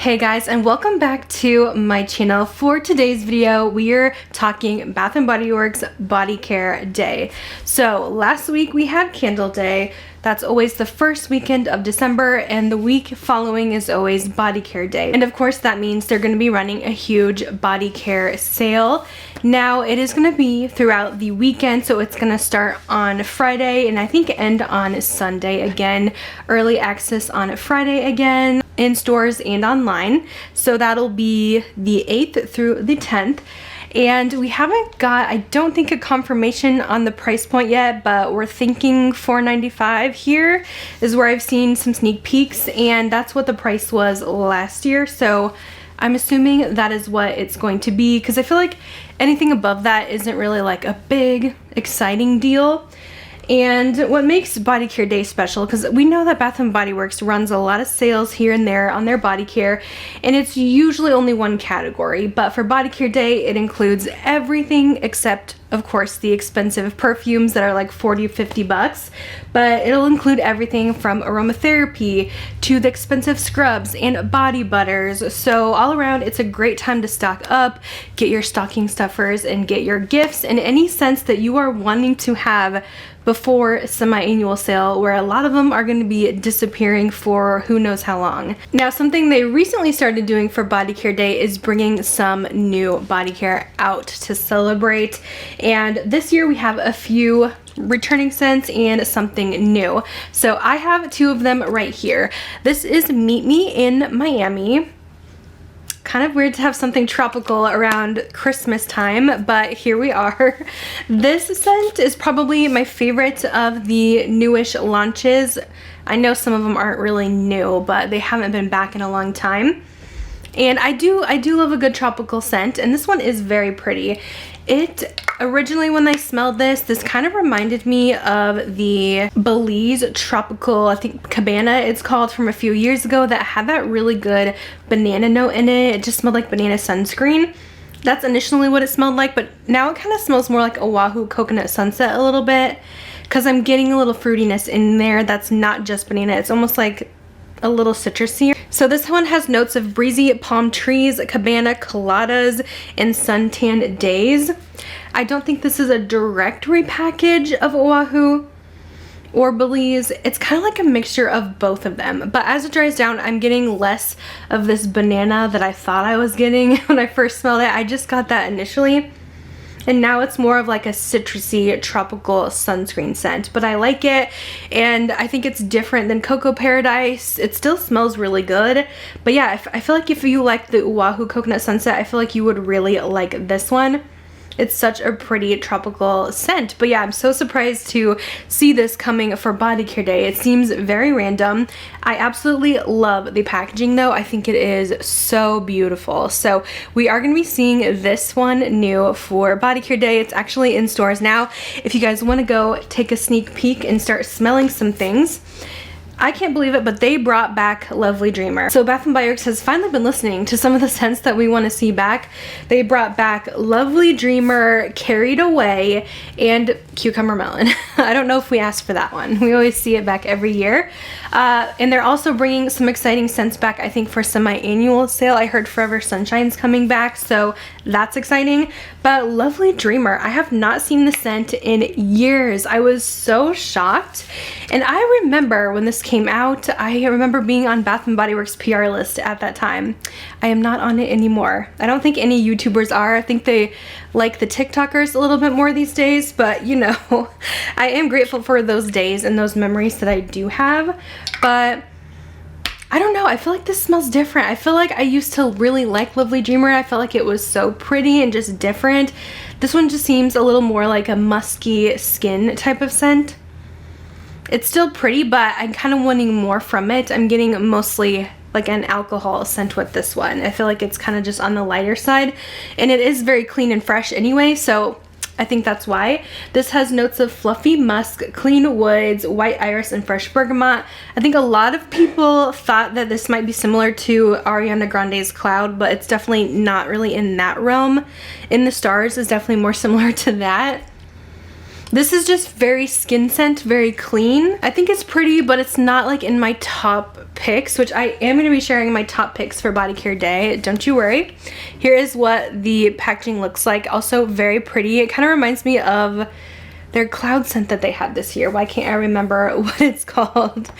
Hey guys, and welcome back to my channel. For today's video, we are talking Bath & Body Works Body Care Day. So last week we had Candle Day. That's always the first weekend of December, and the week following is always Body Care Day. And of course that means they're going to be running a huge body care sale. Now it is going to be throughout the weekend, so it's going to start on Friday and I think end on Sunday again. Early access on Friday again, in stores and online. So that'll be the 8th through the 10th. And we haven't got, I don't think, a confirmation on the price point yet, but we're thinking $4.95 here is where I've seen some sneak peeks, and that's what the price was last year. So I'm assuming that is what it's going to be, because I feel like anything above that isn't really like a big, exciting deal. And what makes Body Care Day special, because we know that Bath & Body Works runs a lot of sales here and there on their body care, and it's usually only one category, but for Body Care Day it includes everything except, of course, the expensive perfumes that are like 40 or 50 bucks, but it'll include everything from aromatherapy to the expensive scrubs and body butters. So all around, it's a great time to stock up, get your stocking stuffers, and get your gifts in any sense that you are wanting to have before semi-annual sale, where a lot of them are going to be disappearing for who knows how long. Now, something they recently started doing for Body Care Day is bringing some new body care out to celebrate. And this year we have a few returning scents and something new. So I have two of them right here. This is Meet Me in Miami. Kind of weird to have something tropical around Christmas time, but here we are. This scent is probably my favorite of the newish launches. I know some of them aren't really new, but they haven't been back in a long time. And I do love a good tropical scent, and this one is very pretty. It originally, when I smelled this kind of reminded me of the Belize tropical, I think Cabana it's called, from a few years ago, that had that really good banana note in it. It just smelled like banana sunscreen. That's initially what it smelled like, but now it kind of smells more like Oahu Coconut Sunset a little bit, because I'm getting a little fruitiness in there that's not just banana. It's almost like a little citrusy. So this one has notes of breezy palm trees, cabana coladas, and suntan days. I don't think this is a direct repackage of Oahu or Belize. It's kind of like a mixture of both of them. But as it dries down, I'm getting less of this banana that I thought I was getting when I first smelled it. I just got that initially. And now it's more of like a citrusy tropical sunscreen scent, but I like it, and I think it's different than Cocoa Paradise. It still smells really good, but yeah, I feel like if you like the Oahu Coconut Sunset, I feel like you would really like this one. It's such a pretty tropical scent. But yeah, I'm so surprised to see this coming for Body Care Day. It seems very random. I absolutely love the packaging though. I think it is so beautiful. So we are going to be seeing this one new for Body Care Day. It's actually in stores now. If you guys want to go take a sneak peek and start smelling some things. I can't believe it, but they brought back Lovely Dreamer. So Bath & Body Works has finally been listening to some of the scents that we want to see back. They brought back Lovely Dreamer, Carried Away, and Cucumber Melon. I don't know if we asked for that one. We always see it back every year. And they're also bringing some exciting scents back, I think, for semi-annual sale. I heard Forever Sunshine's coming back, so that's exciting. But Lovely Dreamer, I have not seen the scent in years. I was so shocked. And I remember when this came out, I remember being on Bath & Body Works PR list at that time. I am not on it anymore. I don't think any YouTubers are. I think they like the TikTokers a little bit more these days, but you know, I am grateful for those days and those memories that I do have. But I don't know, I feel like this smells different. I feel like I used to really like Lovely Dreamer. I felt like it was so pretty and just different. This one just seems a little more like a musky skin type of scent. It's still pretty, but I'm kind of wanting more from it. I'm getting mostly like an alcohol scent with this one. I feel like it's kind of just on the lighter side, and it is very clean and fresh anyway, so I think that's why. This has notes of fluffy musk, clean woods, white iris, and fresh bergamot. I think a lot of people thought that this might be similar to Ariana Grande's Cloud, but it's definitely not really in that realm. In the Stars is definitely more similar to that. This is just very skin scent, very clean. I think it's pretty, but it's not like in my top picks, which I am going to be sharing my top picks for body care day. Don't you worry. Here is what the packaging looks like. Also very pretty. It kind of reminds me of their cloud scent that they had this year. Why can't I remember what it's called?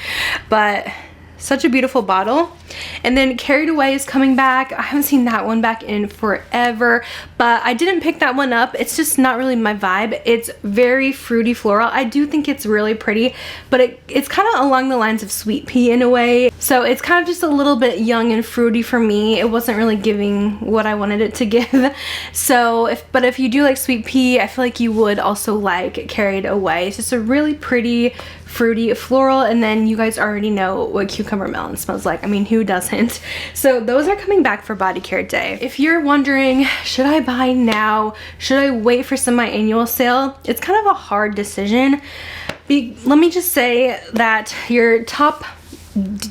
But such a beautiful bottle. And then Carried Away is coming back. I haven't seen that one back in forever, but I didn't pick that one up. It's just not really my vibe. It's very fruity floral. I do think it's really pretty, but it's kind of along the lines of Sweet Pea in a way. So it's kind of just a little bit young and fruity for me. It wasn't really giving what I wanted it to give. So if you do like Sweet Pea, I feel like you would also like Carried Away. It's just a really pretty fruity floral, and then you guys already know what cucumber melon smells like. I mean, who doesn't? So those are coming back for body care day. If you're wondering, should I buy now? Should I wait for semi-annual sale? It's kind of a hard decision. Let me just say that your top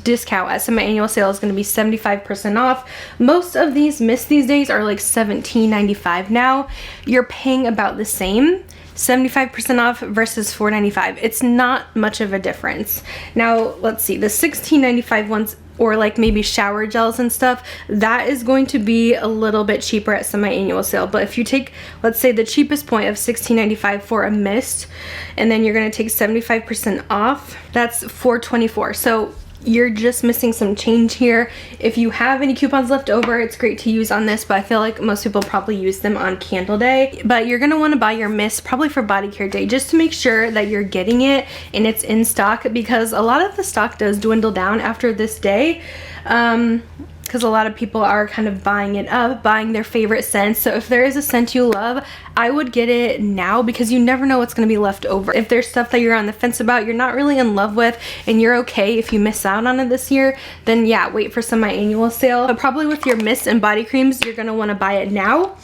discount at semi-annual sale is going to be 75% off. Most of these mists these days are like $17.95 now. You're paying about the same. 75% off versus $4.95. It's not much of a difference. Now let's see, the $16.95 ones, or like maybe shower gels and stuff, that is going to be a little bit cheaper at semi-annual sale. But if you take, let's say, the cheapest point of $16.95 for a mist, and then you're going to take 75% off, that's $4.24. So you're just missing some change here. If you have any coupons left over, it's great to use on this, but I feel like most people probably use them on candle day. But you're gonna wanna buy your mist probably for body care day, just to make sure that you're getting it and it's in stock, because a lot of the stock does dwindle down after this day. Because a lot of people are kind of buying it up, buying their favorite scents. So if there is a scent you love, I would get it now, because you never know what's going to be left over. If there's stuff that you're on the fence about, you're not really in love with, and you're okay if you miss out on it this year, then yeah, wait for semi-annual sale. But probably with your mists and body creams, you're going to want to buy it now.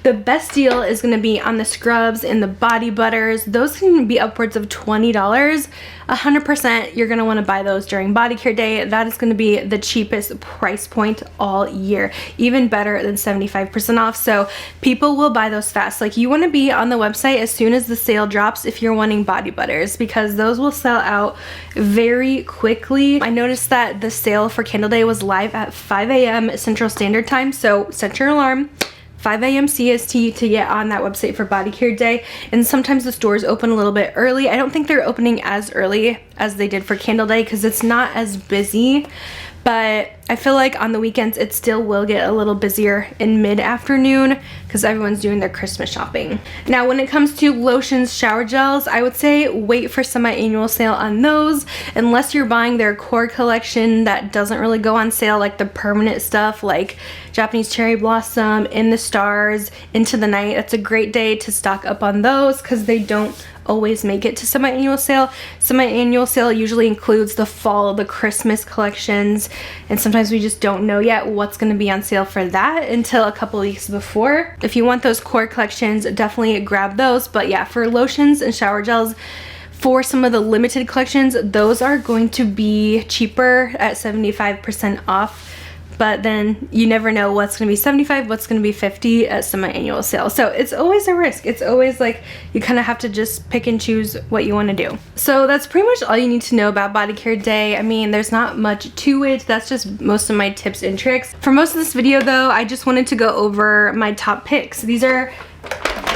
The best deal is going to be on the scrubs and the body butters. Those can be upwards of $20. 100% you're going to want to buy those during body care day. That is going to be the cheapest price point all year, even better than 75% off. So people will buy those fast. Like, you want to be on the website as soon as the sale drops if you're wanting body butters, because those will sell out very quickly. I noticed that the sale for Candle Day was live at 5 a.m. Central Standard Time, so set your alarm 5 a.m. CST to get on that website for body care day. And sometimes the stores open a little bit early. I don't think they're opening as early as they did for Candle Day, because it's not as busy. But I feel like on the weekends it still will get a little busier in mid-afternoon, because everyone's doing their Christmas shopping. Now when it comes to lotions, shower gels, I would say wait for semi-annual sale on those, unless you're buying their core collection that doesn't really go on sale, like the permanent stuff like Japanese Cherry Blossom, In the Stars, Into the Night. That's a great day to stock up on those, because they don't always make it to semi-annual sale. Semi-annual sale usually includes the fall, the Christmas collections, and sometimes we just don't know yet what's going to be on sale for that until a couple weeks before. If you want those core collections, definitely grab those. But yeah, for lotions and shower gels, for some of the limited collections, those are going to be cheaper at 75% off. But then you never know what's going to be 75, what's going to be 50 at semi-annual sale. So it's always a risk. It's always like you kind of have to just pick and choose what you want to do. So that's pretty much all you need to know about body care day. I mean, there's not much to it. That's just most of my tips and tricks. For most of this video though, I just wanted to go over my top picks. These are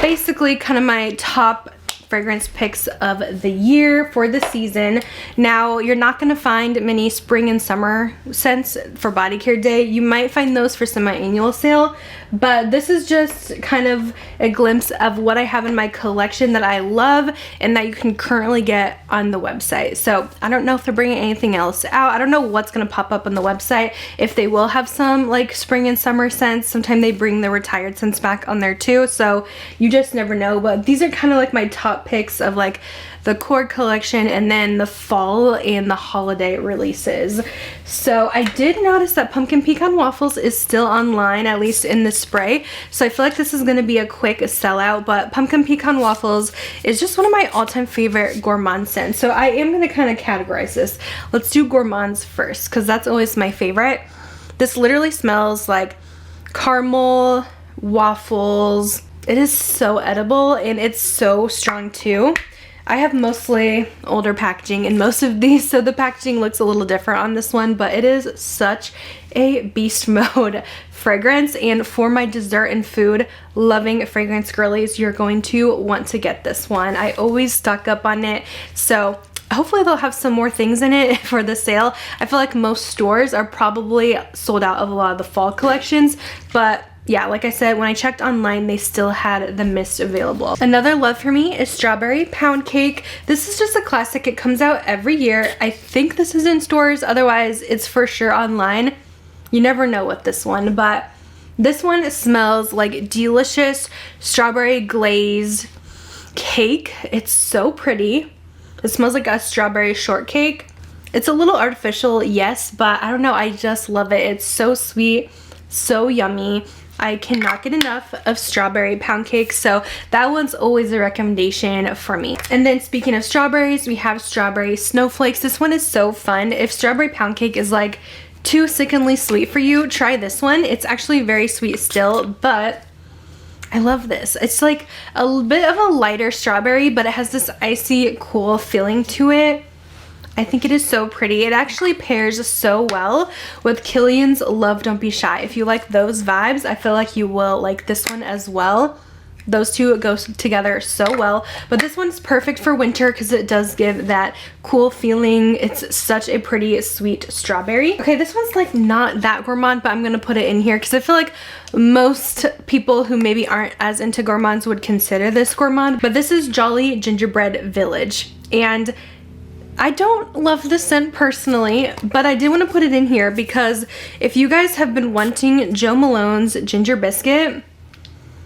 basically kind of my top fragrance picks of the year for the season. Now, you're not going to find many spring and summer scents for body care day. You might find those for semi-annual sale, but this is just kind of a glimpse of what I have in my collection that I love and that you can currently get on the website. So I don't know if they're bringing anything else out. I don't know what's going to pop up on the website, if they will have some like spring and summer scents. Sometimes they bring the retired scents back on there too, so you just never know. But these are kind of like my top picks of like the core collection and then the fall and the holiday releases. So I did notice that pumpkin pecan waffles is still online, at least in the spray. So I feel like this is going to be a quick sellout, but pumpkin pecan waffles is just one of my all-time favorite gourmand scents. So I am going to kind of categorize this. Let's do gourmands first, because that's always my favorite. This literally smells like caramel, waffles. It is so edible and it's so strong too. I have mostly older packaging in most of these, so the packaging looks a little different on this one, but it is such a beast mode fragrance. And for my dessert and food loving fragrance girlies, you're going to want to get this one. I always stock up on it, so hopefully they'll have some more things in it for the sale. I feel like most stores are probably sold out of a lot of the fall collections, but yeah, like I said, when I checked online, they still had the mist available. Another love for me is Strawberry Pound Cake. This is just a classic. It comes out every year. I think this is in stores. Otherwise, it's for sure online. You never know with this one, but this one smells like delicious strawberry glaze cake. It's so pretty. It smells like a strawberry shortcake. It's a little artificial, yes, but I don't know. I just love it. It's so sweet, so yummy. I cannot get enough of strawberry pound cake, so that one's always a recommendation for me. And then speaking of strawberries, we have strawberry snowflakes. This one is so fun. If strawberry pound cake is like too sickeningly sweet for you, try this one. It's actually very sweet still, but I love this. It's like a bit of a lighter strawberry, but it has this icy, cool feeling to it. I think it is so pretty. It actually pairs so well with Killian's Love Don't Be Shy. If you like those vibes, I feel like you will like this one as well. Those two go together so well, but this one's perfect for winter because it does give that cool feeling. It's such a pretty sweet strawberry. Okay, this one's like not that gourmand, but I'm gonna put it in here because I feel like most people who maybe aren't as into gourmands would consider this gourmand, but this is Jolly Gingerbread Village. And I don't love the scent personally, but I did want to put it in here because if you guys have been wanting Jo Malone's Ginger Biscuit,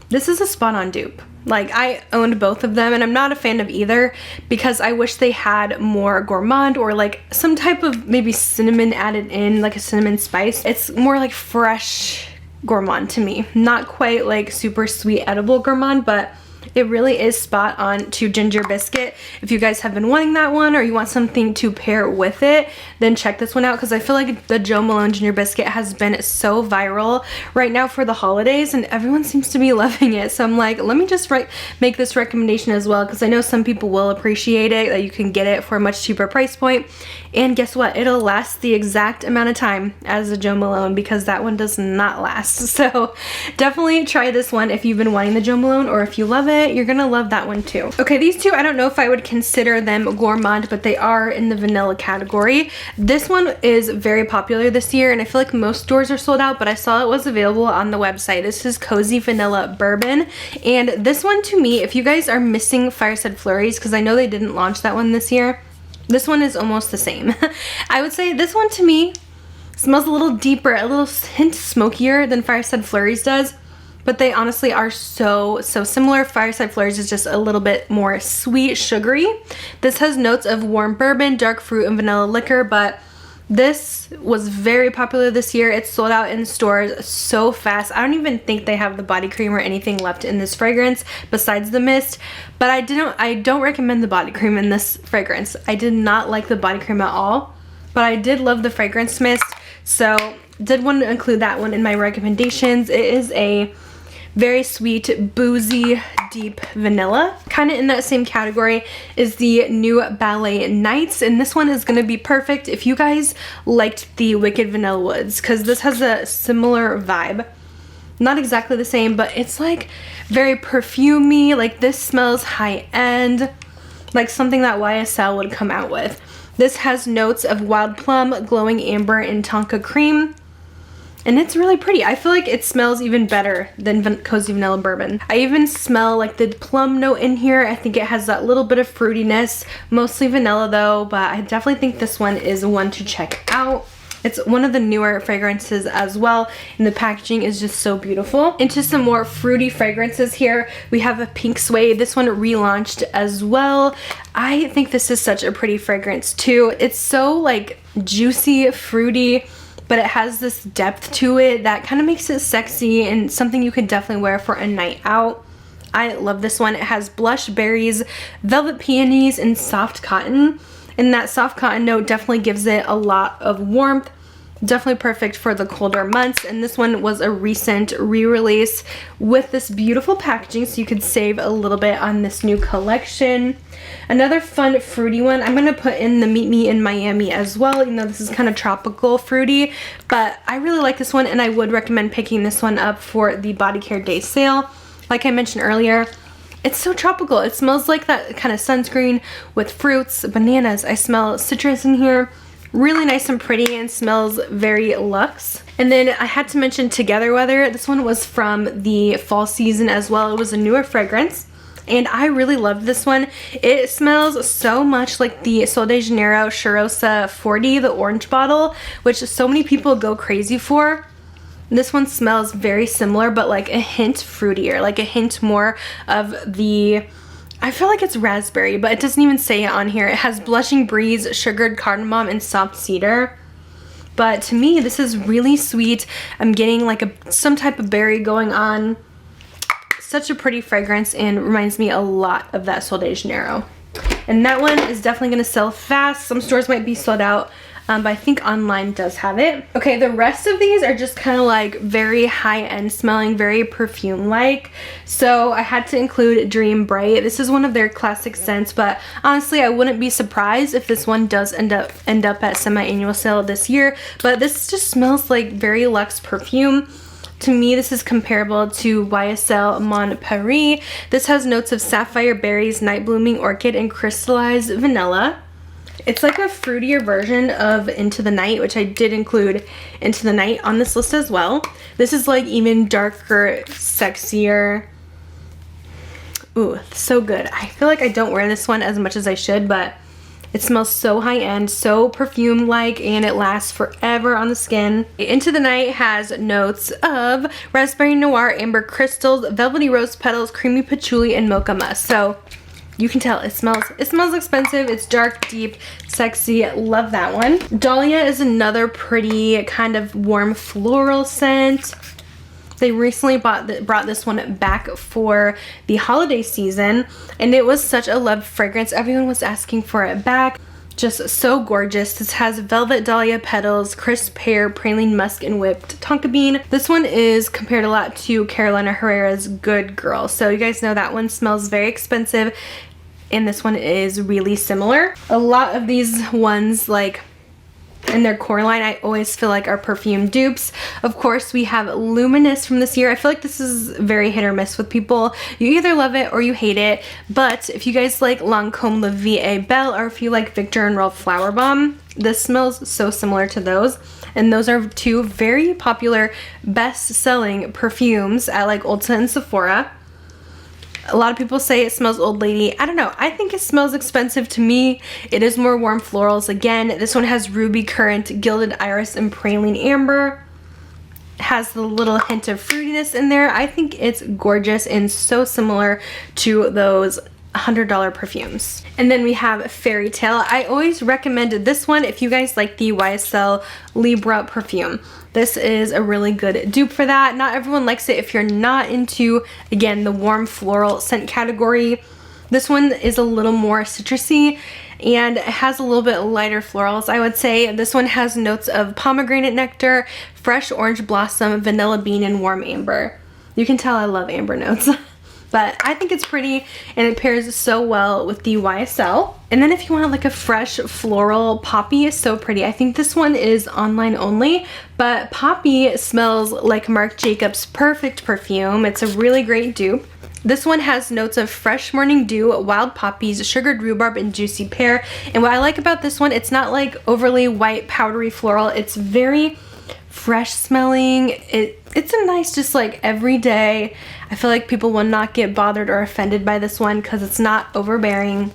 this is a spot-on dupe. Like, I owned both of them, and I'm not a fan of either because I wish they had more gourmand or like some type of maybe cinnamon added in, like a cinnamon spice. It's more like fresh gourmand to me. Not quite like super sweet edible gourmand, but it really is spot on to Ginger Biscuit. If you guys have been wanting that one or you want something to pair with it, then check this one out because I feel like the Jo Malone Ginger Biscuit has been so viral right now for the holidays and everyone seems to be loving it. So I'm like, let me just make this recommendation as well because I know some people will appreciate it, that you can get it for a much cheaper price point. And guess what? It'll last the exact amount of time as a Jo Malone because that one does not last. So definitely try this one if you've been wanting the Jo Malone, or if you love it, you're gonna love that one too. Okay, these two, I don't know if I would consider them gourmand, but they are in the vanilla category. This one is very popular this year and I feel like most stores are sold out, but I saw it was available on the website. This is Cozy Vanilla Bourbon. And this one to me, if you guys are missing Fireside Flurries, because I know they didn't launch that one this year, this one is almost the same. I would say this one to me smells a little deeper, a little hint smokier than Fireside Flurries does, but they honestly are so similar. Fireside Flurries is just a little bit more sweet, sugary. This has notes of warm bourbon, dark fruit, and vanilla liquor, but this was very popular this year. It's sold out in stores so fast. I don't even think they have the body cream or anything left in this fragrance besides the mist, but I don't recommend the body cream in this fragrance. I did not like the body cream at all, but I did love the fragrance mist, so did want to include that one in my recommendations. It is a very sweet, boozy, deep vanilla. Kind of in that same category is the new Ballet Nights, and this one is going to be perfect if you guys liked the Wicked Vanilla Woods, because this has a similar vibe. Not exactly the same, but it's like very perfumey. Like, this smells high-end, like something that YSL would come out with. This has notes of wild plum, glowing amber, and tonka cream. And it's really pretty. I feel like it smells even better than Cozy Vanilla Bourbon. I even smell like the plum note in here. I think it has that little bit of fruitiness, mostly vanilla though, but I definitely think this one is one to check out. It's one of the newer fragrances as well, and the packaging is just so beautiful. Into some more fruity fragrances here, we have a pink suede. This one relaunched as well. I think this is such a pretty fragrance too. It's so like juicy, fruity, but it has this depth to it that kind of makes it sexy and something you could definitely wear for a night out. I love this one. It has blush berries, velvet peonies, and soft cotton. And that soft cotton note definitely gives it a lot of warmth Definitely perfect for the colder months, and this one was a recent re-release with this beautiful packaging, so you could save a little bit on this new collection. Another fun fruity one, I'm going to put in the Meet Me in Miami as well, even though this is kind of tropical fruity, but I really like this one and I would recommend picking this one up for the body care day sale. Like I mentioned earlier, it's so tropical. It smells like that kind of sunscreen with fruits, bananas. I smell citrus in here. Really nice and pretty, and smells very luxe. And then I had to mention Together Weather. This one was from the fall season as well. It was a newer fragrance, and I really loved this one. It smells so much like the Sol de Janeiro Cheirosa 40, the orange bottle, which so many people go crazy for. This one smells very similar, but like a hint fruitier, like a hint more of the, I feel like it's raspberry, but it doesn't even say it on here. It has Blushing Breeze, Sugared Cardamom, and Soft Cedar. But to me, this is really sweet. I'm getting like some type of berry going on. Such a pretty fragrance and reminds me a lot of that Sol de Janeiro. And that one is definitely going to sell fast. Some stores might be sold out, but I think online does have it. Okay, the rest of these are just kind of like very high-end smelling, very perfume-like. So I had to include Dream Bright. This is one of their classic scents, but honestly, I wouldn't be surprised if this one does end up at semi-annual sale this year. But this just smells like very luxe perfume. To me, this is comparable to YSL Mon Paris. This has notes of sapphire berries, night blooming orchid, and crystallized vanilla. It's like a fruitier version of Into the Night, which I did include Into the Night on this list as well. This is like even darker, sexier. Ooh, so good. I feel like I don't wear this one as much as I should, but it smells so high-end, so perfume-like, and it lasts forever on the skin. Into the Night has notes of raspberry noir, amber crystals, velvety rose petals, creamy patchouli, and mocha musk. So you can tell it smells expensive. It's dark, deep, sexy. Love that one. Dollia is another pretty kind of warm floral scent. They recently brought this one back for the holiday season, and it was such a loved fragrance. Everyone was asking for it back. Just so gorgeous. This has velvet dahlia petals, crisp pear, praline musk, and whipped tonka bean. This one is compared a lot to Carolina Herrera's Good Girl. So you guys know that one smells very expensive, and this one is really similar. A lot of these ones, like in their core line, I always feel like are perfume dupes. Of course, we have Luminous from this year. I feel like this is very hit or miss with people. You either love it or you hate it. But if you guys like Lancôme La Vie est Belle, or if you like Victor and Rolf Flower Bomb, this smells so similar to those. And those are two very popular best-selling perfumes at like Ulta and Sephora. A lot of people say it smells old lady. I don't know. I think it smells expensive to me. It is more warm florals. Again, this one has ruby currant, gilded iris, and praline amber. It has the little hint of fruitiness in there. I think it's gorgeous and so similar to those $100 perfumes. And then we have Fairytale. I always recommended this one if you guys like the YSL Libra perfume. This is a really good dupe for that. Not everyone likes it if you're not into, again, the warm floral scent category. This one is a little more citrusy and it has a little bit lighter florals, I would say. This one has notes of pomegranate nectar, fresh orange blossom, vanilla bean, and warm amber. You can tell I love amber notes. But I think it's pretty and it pairs so well with the YSL. And then if you want like a fresh floral, Poppy is so pretty. I think this one is online only, but Poppy smells like Marc Jacobs' perfect perfume. It's a really great dupe. This one has notes of fresh morning dew, wild poppies, sugared rhubarb, and juicy pear. And what I like about this one, it's not like overly white powdery floral. It's very fresh smelling. It's a nice, just like everyday. I feel like people will not get bothered or offended by this one because it's not overbearing.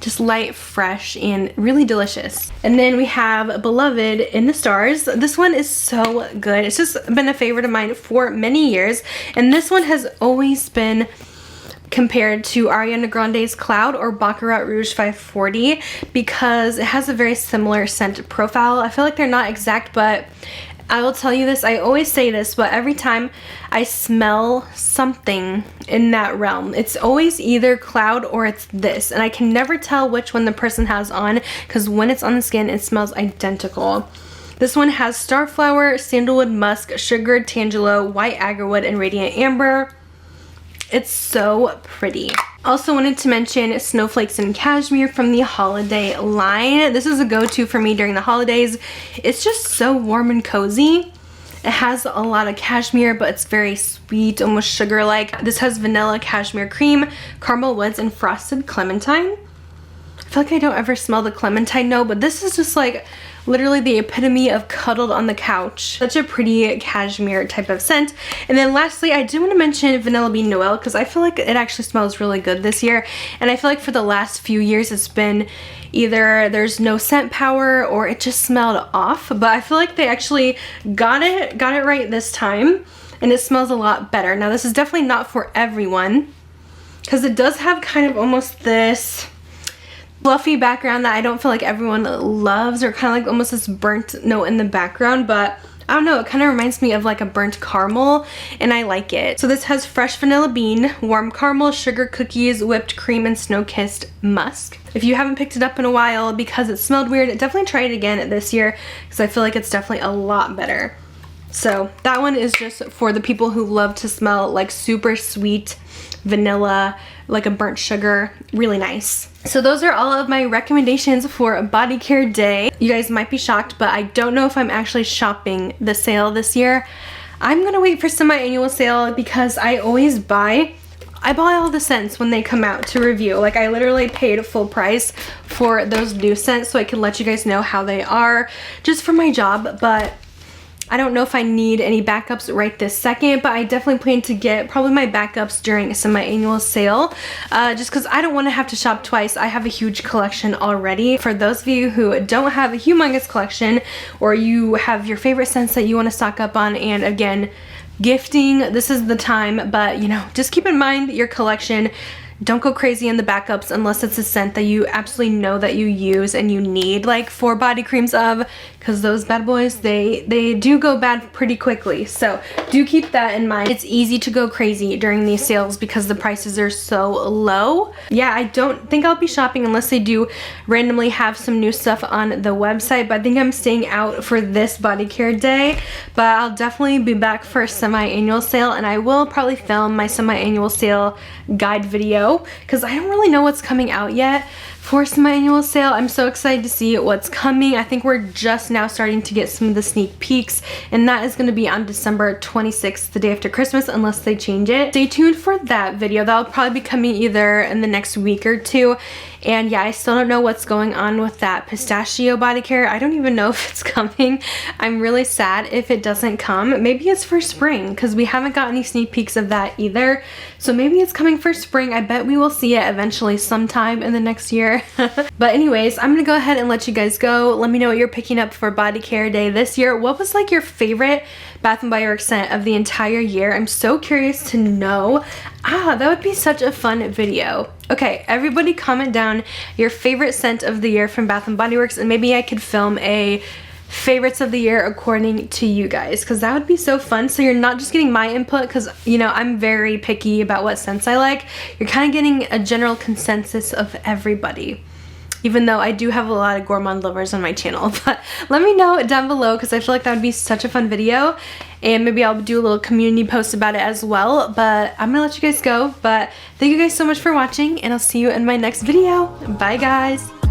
Just light, fresh, and really delicious. And then we have Beloved in the Stars. This one is so good. It's just been a favorite of mine for many years. And this one has always been compared to Ariana Grande's Cloud or Baccarat Rouge 540 because it has a very similar scent profile. I feel like they're not exact, but I will tell you this, I always say this, but every time I smell something in that realm, it's always either Cloud or it's this, and I can never tell which one the person has on because when it's on the skin, it smells identical. This one has starflower, sandalwood musk, sugared tangelo, white agarwood, and radiant amber. It's so pretty. Also wanted to mention snowflakes and cashmere from the holiday line. This is a go-to for me during the holidays. It's just so warm and cozy. It has a lot of cashmere, but it's very sweet, almost sugar-like. This has vanilla, cashmere cream, caramel woods, and frosted clementine. I feel like I don't ever smell the clementine note, but this is just like literally the epitome of cuddled on the couch. Such a pretty cashmere type of scent. And then lastly, I do want to mention Vanilla Bean Noel because I feel like it actually smells really good this year. And I feel like for the last few years it's been either there's no scent power or it just smelled off. But I feel like they actually got it right this time, and it smells a lot better. Now this is definitely not for everyone because it does have kind of almost this fluffy background that I don't feel like everyone loves, or kind of like almost this burnt note in the background, but I don't know, it kind of reminds me of like a burnt caramel, and I like it. So this has fresh vanilla bean, warm caramel, sugar cookies, whipped cream, and snow-kissed musk. If you haven't picked it up in a while because it smelled weird, definitely try it again this year because I feel like it's definitely a lot better. So that one is just for the people who love to smell like super sweet vanilla, like a burnt sugar. Really nice. So those are all of my recommendations for body care day. You guys might be shocked, but I don't know if I'm actually shopping the sale this year. I'm gonna wait for semi-annual sale because I always buy all the scents when they come out to review. Like I literally paid full price for those new scents so I can let you guys know how they are just for my job, but I don't know if I need any backups right this second, but I definitely plan to get probably my backups during a semi-annual sale, just because I don't want to have to shop twice. I have a huge collection already. For those of you who don't have a humongous collection, or you have your favorite scents that you want to stock up on, and again, gifting, this is the time, but you know, just keep in mind your collection. Don't go crazy in the backups unless it's a scent that you absolutely know that you use and you need like 4 body creams of, because those bad boys, they do go bad pretty quickly. So do keep that in mind. It's easy to go crazy during these sales because the prices are so low. Yeah, I don't think I'll be shopping unless they do randomly have some new stuff on the website, but I think I'm staying out for this body care day. But I'll definitely be back for a semi-annual sale, and I will probably film my semi-annual sale guide video because I don't really know what's coming out yet for semi-annual sale. I'm so excited to see what's coming. I think we're just now starting to get some of the sneak peeks, and that is going to be on December 26th, the day after Christmas, unless they change it. Stay tuned for that video. That'll probably be coming either in the next week or two. And yeah, I still don't know what's going on with that pistachio body care. I don't even know if it's coming. I'm really sad if it doesn't come. Maybe it's for spring because we haven't got any sneak peeks of that either. So maybe it's coming for spring. I bet we will see it eventually sometime in the next year. But anyways, I'm gonna go ahead and let you guys go. Let me know what you're picking up for body care day this year. What was like your favorite Bath & Body Works scent of the entire year? I'm so curious to know. That would be such a fun video. Okay, everybody comment down your favorite scent of the year from Bath & Body Works, and maybe I could film a favorites of the year according to you guys, because that would be so fun. So you're not just getting my input, because you know I'm very picky about what scents I like. You're kind of getting a general consensus of everybody, even though I do have a lot of gourmand lovers on my channel. But let me know down below because I feel like that would be such a fun video, and maybe I'll do a little community post about it as well. But I'm gonna let you guys go, but thank you guys so much for watching, and I'll see you in my next video. Bye guys.